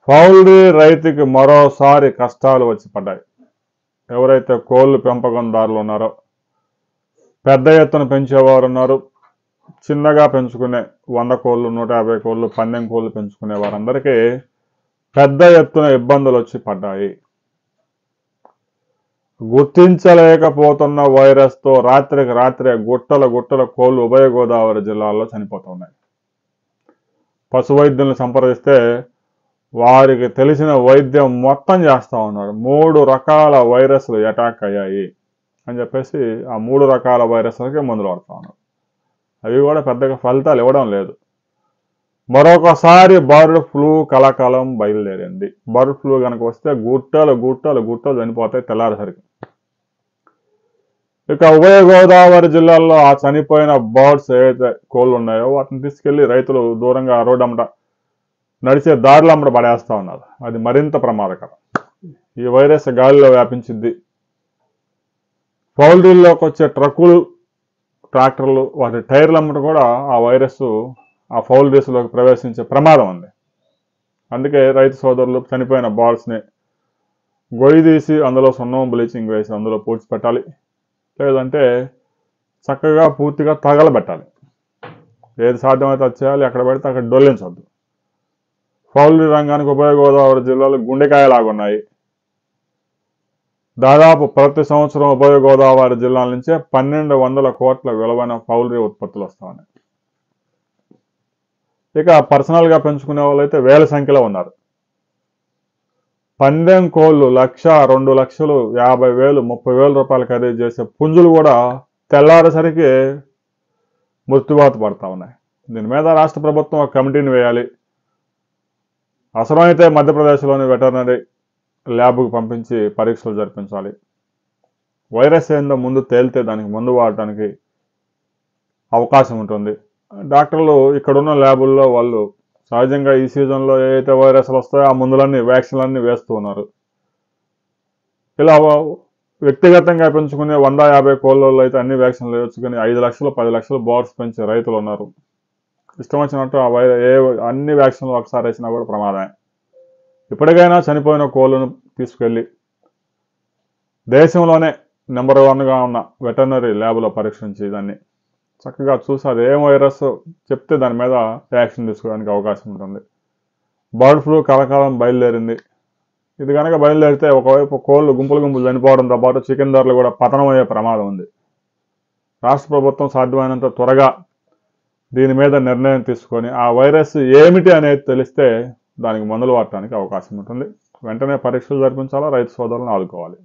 Poultry రైతుకి మరోసారి కష్టాలు వచ్చి పడ్డాయి. ఎవరైతే కోళ్లు పెంపకందారులు ఉన్నారో, పెద్ద ఎత్తున పెంచేవారు ఉన్నారు, చిన్నగా పెంచుకునే 100 కోళ్ళు 150 కోళ్ళు పందెం కోళ్ళు పెంచుకునే వారందరికీ పెద్ద ఎత్తున ఇబ్బందులు వచ్చి పడ్డాయి. గుర్తించలేకపోతున్న వైరస్తో రాత్రికి రాత్రే గుట్టల కోళ్లు ఉభయ గోదావరి జిల్లాల్లో చనిపోతున్నాయి. పశు వైద్యులను సంప్రదిస్తే వారికి తెలిసిన వైద్యం మొత్తం చేస్తూ ఉన్నారు. 3 రకాల వైరస్లు అటాక్ అయ్యాయి అని చెప్పేసి ఆ 3 రకాల వైరస్లకి మందులు వాడుతూ ఉన్నారు. అవి కూడా పెద్దగా ఫలితాలు ఇవ్వడం లేదు. మరొకసారి బర్డ్ ఫ్లూ కలకలం బయలుదేరింది. బర్డ్ ఫ్లూ కనుక వస్తే గుట్టలు చనిపోతాయి తెల్లారేసరికి. ఇక ఉభయ గోదావరి జిల్లాల్లో ఆ చనిపోయిన బర్డ్స్ ఏవైతే కోళ్ళు ఉన్నాయో వాటిని తీసుకెళ్లి రైతులు దూరంగా రోడ్డు అమ్మట నడిచే దారులు అమ్మట పడేస్తూ ఉన్నారు. అది మరింత ప్రమాదకరం. ఈ వైరస్ గాలిలో వ్యాపించింది. పౌల్ట్రీల్లోకి వచ్చే ట్రక్కులు, ట్రాక్టర్లు, వాటి టైర్లు అమ్మట కూడా ఆ వైరస్ ఆ పౌల్ట్రీస్లోకి ప్రవేశించే ప్రమాదం ఉంది. అందుకే రైతు సోదరులు చనిపోయిన బర్డ్స్ని గొయ్యి తీసి అందులో సున్నం బ్లీచింగ్ వేసి అందులో పూడ్చిపెట్టాలి. లేదంటే చక్కగా పూర్తిగా తగలబెట్టాలి. ఏది సాధ్యమైతే అది చేయాలి. ఎక్కడ పెడితే అక్కడ డొల్లించవద్దు. పౌల్ట్రీ రంగానికి ఉభయ గోదావరి జిల్లాలు గుండెకాయలాగున్నాయి. దాదాపు ప్రతి సంవత్సరం ఉభయ గోదావరి జిల్లాల నుంచే 1200 కోట్ల విలువైన పౌల్ట్రీ ఉత్పత్తులు వస్తూ ఉన్నాయి. ఇక పర్సనల్గా పెంచుకునే వాళ్ళు అయితే వేల సంఖ్యలో ఉన్నారు. పందెం కోళ్ళు 1,00,000, 2 లక్షలు, 50,000, 30,000 రూపాయలు ఖరీదు చేసే పుంజులు కూడా తెల్లారేసరికి మృత్యువాత పడతా ఉన్నాయి. దీని మీద రాష్ట్ర ప్రభుత్వం ఒక కమిటీని వేయాలి. అవసరమైతే మధ్యప్రదేశ్లోని వెటర్నరీ ల్యాబ్కు పంపించి పరీక్షలు జరిపించాలి. వైరస్ ఏందో ముందు తేలితే దానికి మందు వాడటానికి అవకాశం ఉంటుంది. డాక్టర్లు ఇక్కడున్న ల్యాబుల్లో వాళ్ళు సహజంగా ఈ సీజన్లో ఏదైతే వైరస్లు వస్తాయో ఆ మందులన్నీ, వ్యాక్సిన్లన్నీ వేస్తూ ఉన్నారు. ఇలా వ్యక్తిగతంగా పెంచుకునే 150 కోళ్ళల్లో అయితే అన్ని వ్యాక్సిన్లు వేయవచ్చు. కానీ 5 లక్షలు 10 లక్షలు బర్డ్స్ పెంచే రైతులు ఉన్నారు. ఇష్టం వచ్చినట్టు అన్ని వ్యాక్సిన్లు ఒకసారి వేసినా కూడా ప్రమాదమే. ఇప్పటికైనా చనిపోయిన కోళ్ళను తీసుకెళ్ళి దేశంలోనే నెంబర్ 1గా ఉన్న వెటర్నరీ ల్యాబ్లో పరీక్షించి దాన్ని చక్కగా చూసి అది ఏం వైరస్ చెప్తే దాని మీద యాక్షన్ తీసుకోవడానికి అవకాశం ఉంటుంది. బర్డ్ ఫ్లూ కలకాలం బయలుదేరింది. ఇది కనుక బయలుదేరితే ఒకవైపు కోళ్ళు గుంపులు చనిపోవడంతో పాటు చికెన్ ధరలు కూడా పతనం అయ్యే ప్రమాదం ఉంది. రాష్ట్ర ప్రభుత్వం సాధ్యమైనంత త్వరగా దీని మీద నిర్ణయం తీసుకొని ఆ వైరస్ ఏమిటి అనేది తెలిస్తే దానికి మందులు వాడటానికి అవకాశం ఉంటుంది. వెంటనే పరీక్షలు జరిపించాలా, రైతు సోదరులను ఆదుకోవాలి.